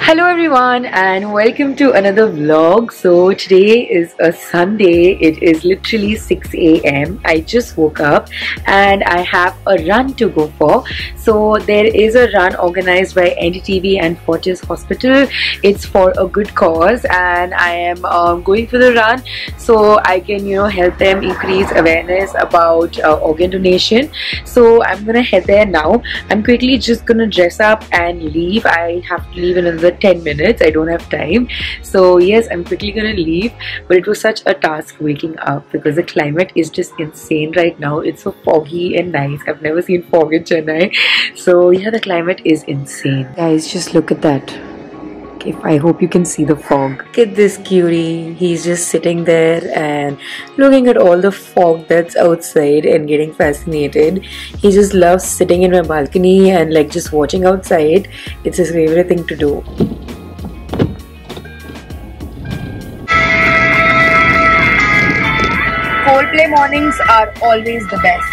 Hello everyone and welcome to another vlog. So today is a Sunday. It is literally 6 a.m. I just woke up and I have a run to go for. So there is a run organized by NDTV and Fortis Hospital. It's for a good cause and I am going for the run so I can help them increase awareness about organ donation. So I'm gonna head there now. I'm quickly just gonna dress up and leave. I have to leave in another 10 minutes. I don't have time. So yes, I'm quickly gonna leave, but it was such a task waking up because the climate is just insane right now. It's so foggy and nice. I've never seen fog in Chennai. So yeah, the climate is insane. Guys, just look at that. Okay, I hope you can see the fog. Look at this cutie. He's just sitting there and looking at all the fog that's outside and getting fascinated. He just loves sitting in my balcony and like just watching outside. It's his favorite thing to do. Coldplay mornings are always the best.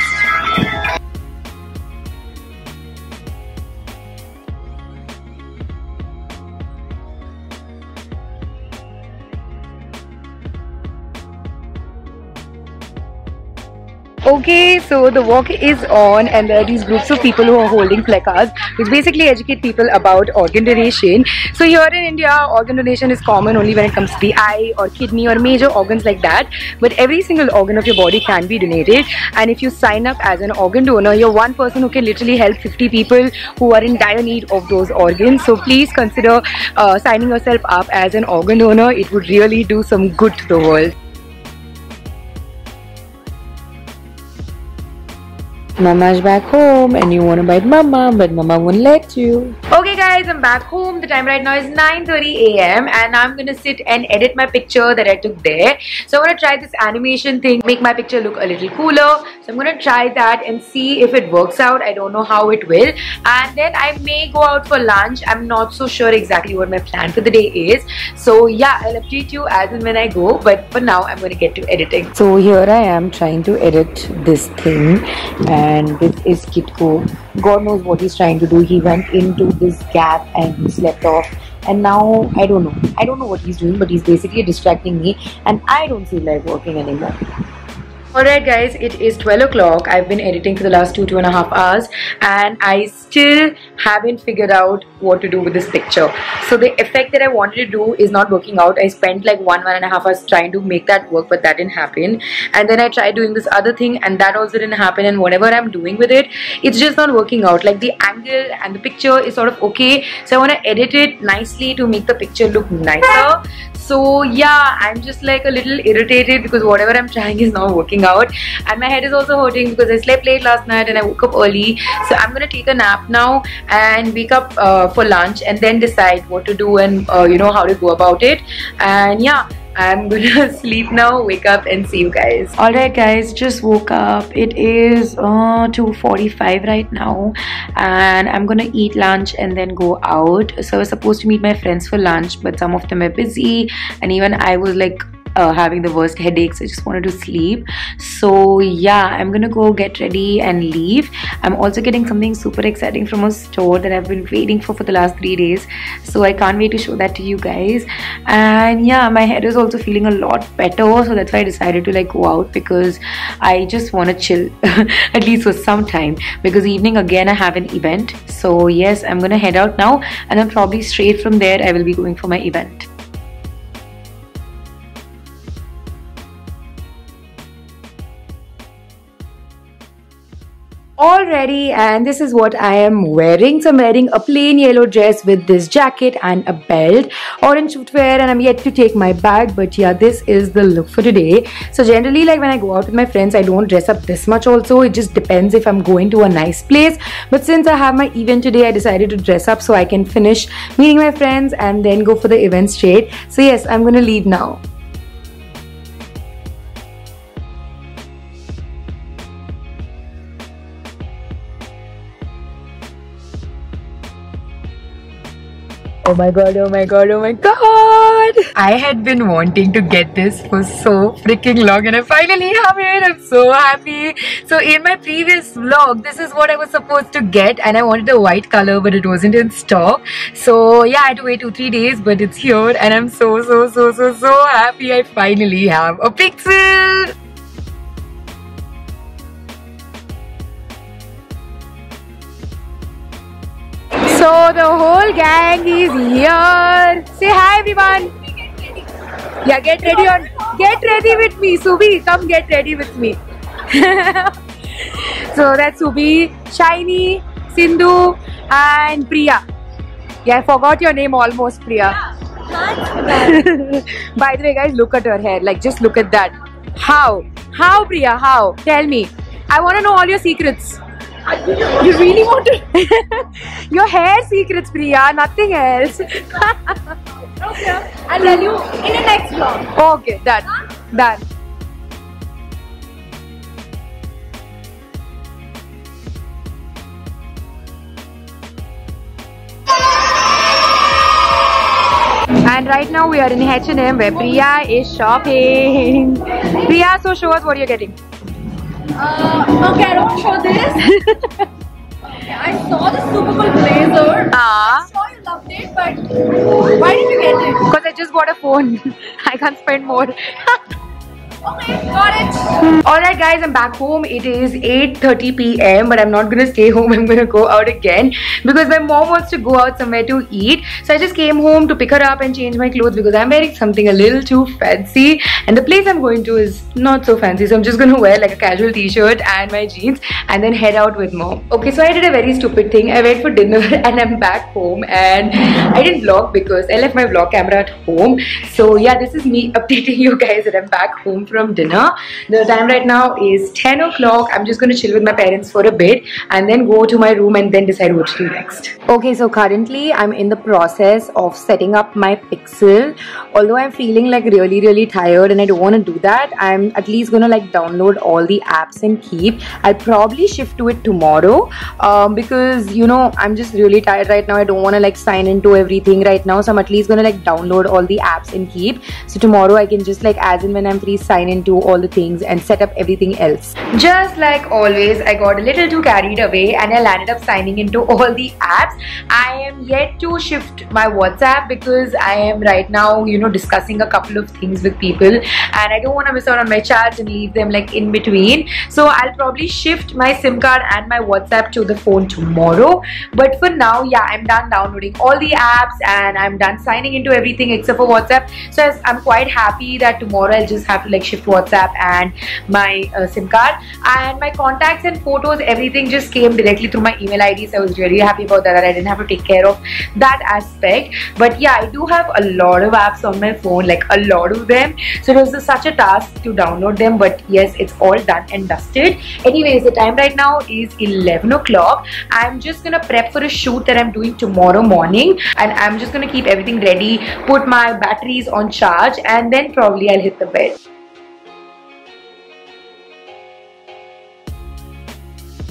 Okay, so the walk is on and there are these groups of people who are holding placards which basically educate people about organ donation. So here in India, organ donation is common only when it comes to the eye or kidney or major organs like that. But every single organ of your body can be donated, and if you sign up as an organ donor, you're one person who can literally help 50 people who are in dire need of those organs. So please consider signing yourself up as an organ donor. It would really do some good to the world. Mama's back home and you want to bite Mama, but Mama won't let you. Okay guys, I'm back home. The time right now is 9:30 a.m. and I'm gonna sit and edit my picture that I took there. So I'm gonna try this animation thing, make my picture look a little cooler. So I'm gonna try that and see if it works out. I don't know how it will. And then I may go out for lunch. I'm not so sure exactly what my plan for the day is. So yeah, I'll update you as and when I go. But for now, I'm gonna get to editing. So here I am trying to edit this thing. And this is Kitko. God knows what he's trying to do. He went into this gap and he slept off, and now I don't know what he's doing, but he's basically distracting me and I don't feel like working anymore. Alright guys, it is 12 o'clock. I've been editing for the last 2.5 hours and I still haven't figured out what to do with this picture. So the effect that I wanted to do is not working out. I spent like 1.5 hours trying to make that work, but that didn't happen. And then I tried doing this other thing and that also didn't happen, and whatever I'm doing with it, it's just not working out. Like the angle and the picture is sort of okay. So I want to edit it nicely to make the picture look nicer. So yeah, I'm just like a little irritated because whatever I'm trying is not working out, and my head is also hurting because I slept late last night and I woke up early. So I'm gonna take a nap now and wake up for lunch and then decide what to do and how to go about it. And yeah, I'm gonna sleep now, wake up and see you guys. Alright guys, just woke up. It is 2:45 right now and I'm gonna eat lunch and then go out. So I was supposed to meet my friends for lunch, but some of them are busy and even I was like having the worst headaches. I just wanted to sleep. So yeah, I'm gonna go get ready and leave. I'm also getting something super exciting from a store that I've been waiting for the last 3 days, so I can't wait to show that to you guys. And yeah, my head is also feeling a lot better, so that's why I decided to like go out because I just want to chill at least for some time, because evening again I have an event. So yes, I'm gonna head out now and then probably straight from there I will be going for my event. Already, and this is what I am wearing. So I'm wearing a plain yellow dress with this jacket and a belt, orange footwear, and I'm yet to take my bag, but yeah, this is the look for today. So generally, like when I go out with my friends, I don't dress up this much also. It just depends if I'm going to a nice place, but since I have my event today, I decided to dress up so I can finish meeting my friends and then go for the event straight. So yes, I'm gonna leave now. Oh my god, oh my god, oh my god! I had been wanting to get this for so freaking long and I finally have it. I'm so happy. So in my previous vlog, this is what I was supposed to get and I wanted a white color but it wasn't in stock. So yeah, I had to wait 2-3 days but it's here and I'm so happy I finally have a Pixel. So the whole gang is here. Say hi everyone. Yeah, get ready with me. Subi, come get ready with me. So that's Subi, Shiny, Sindhu and Priya. Yeah, I forgot your name almost, Priya. By the way guys, look at her hair. Like just look at that. How Priya, how? Tell me. I want to know all your secrets. You really want to? Your hair secrets, Priya, nothing else. Okay, I'll tell you in the next vlog. Okay, done. And right now we are in H&M where Priya is shopping. Priya, so show us what you're getting. Okay, I don't show this. Okay, I saw the Super Bowl blazer. I saw you loved it, but why did you get it? Because I just bought a phone. I can't spend more. Okay, got it. Alright guys, I'm back home. It is 8:30 PM but I'm not gonna stay home. I'm gonna go out again because my mom wants to go out somewhere to eat. So I just came home to pick her up and change my clothes because I'm wearing something a little too fancy and the place I'm going to is not so fancy. So I'm just gonna wear like a casual t-shirt and my jeans and then head out with mom. Okay, so I did a very stupid thing. I went for dinner and I'm back home and I didn't vlog because I left my vlog camera at home. So yeah, this is me updating you guys that I'm back home from dinner. The time right now is 10 o'clock. I'm just going to chill with my parents for a bit and then go to my room and then decide what to do next. Okay, so currently I'm in the process of setting up my Pixel. Although I'm feeling like really tired and I don't want to do that, I'm at least going to like download all the apps and keep. I'll probably shift to it tomorrow because you know I'm just really tired right now. I don't want to like sign into everything right now, so I'm at least going to like download all the apps and keep. So tomorrow I can just like as and when I'm free sign into all the things and set up everything else. Just like always, I got a little too carried away and I landed up signing into all the apps. I am yet to shift my WhatsApp because I am right now, you know, discussing a couple of things with people and I don't want to miss out on my chats and leave them like in between. So I'll probably shift my SIM card and my WhatsApp to the phone tomorrow. But for now, yeah, I'm done downloading all the apps and I'm done signing into everything except for WhatsApp. So I'm quite happy that tomorrow I'll just have to like shift WhatsApp and my SIM card, and my contacts and photos, everything just came directly through my email ID. So I was really happy about that I didn't have to take care of that aspect. But yeah, I do have a lot of apps on my phone, like a lot of them, so it was such a task to download them, but yes, it's all done and dusted. Anyways, the time right now is 11 o'clock. I'm just gonna prep for a shoot that I'm doing tomorrow morning and I'm just gonna keep everything ready, put my batteries on charge, and then probably I'll hit the bed.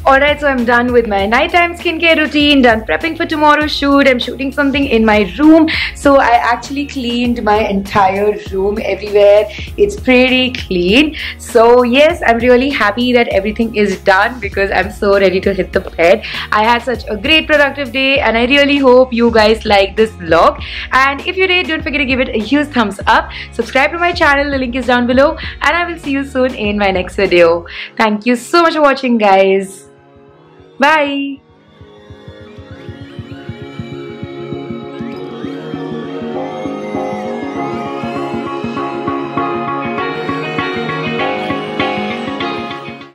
Alright, so I'm done with my nighttime skincare routine, done prepping for tomorrow's shoot. I'm shooting something in my room. So I actually cleaned my entire room everywhere. It's pretty clean. So yes, I'm really happy that everything is done because I'm so ready to hit the bed. I had such a great productive day and I really hope you guys like this vlog. And if you did, don't forget to give it a huge thumbs up. Subscribe to my channel, the link is down below. And I will see you soon in my next video. Thank you so much for watching, guys. Bye.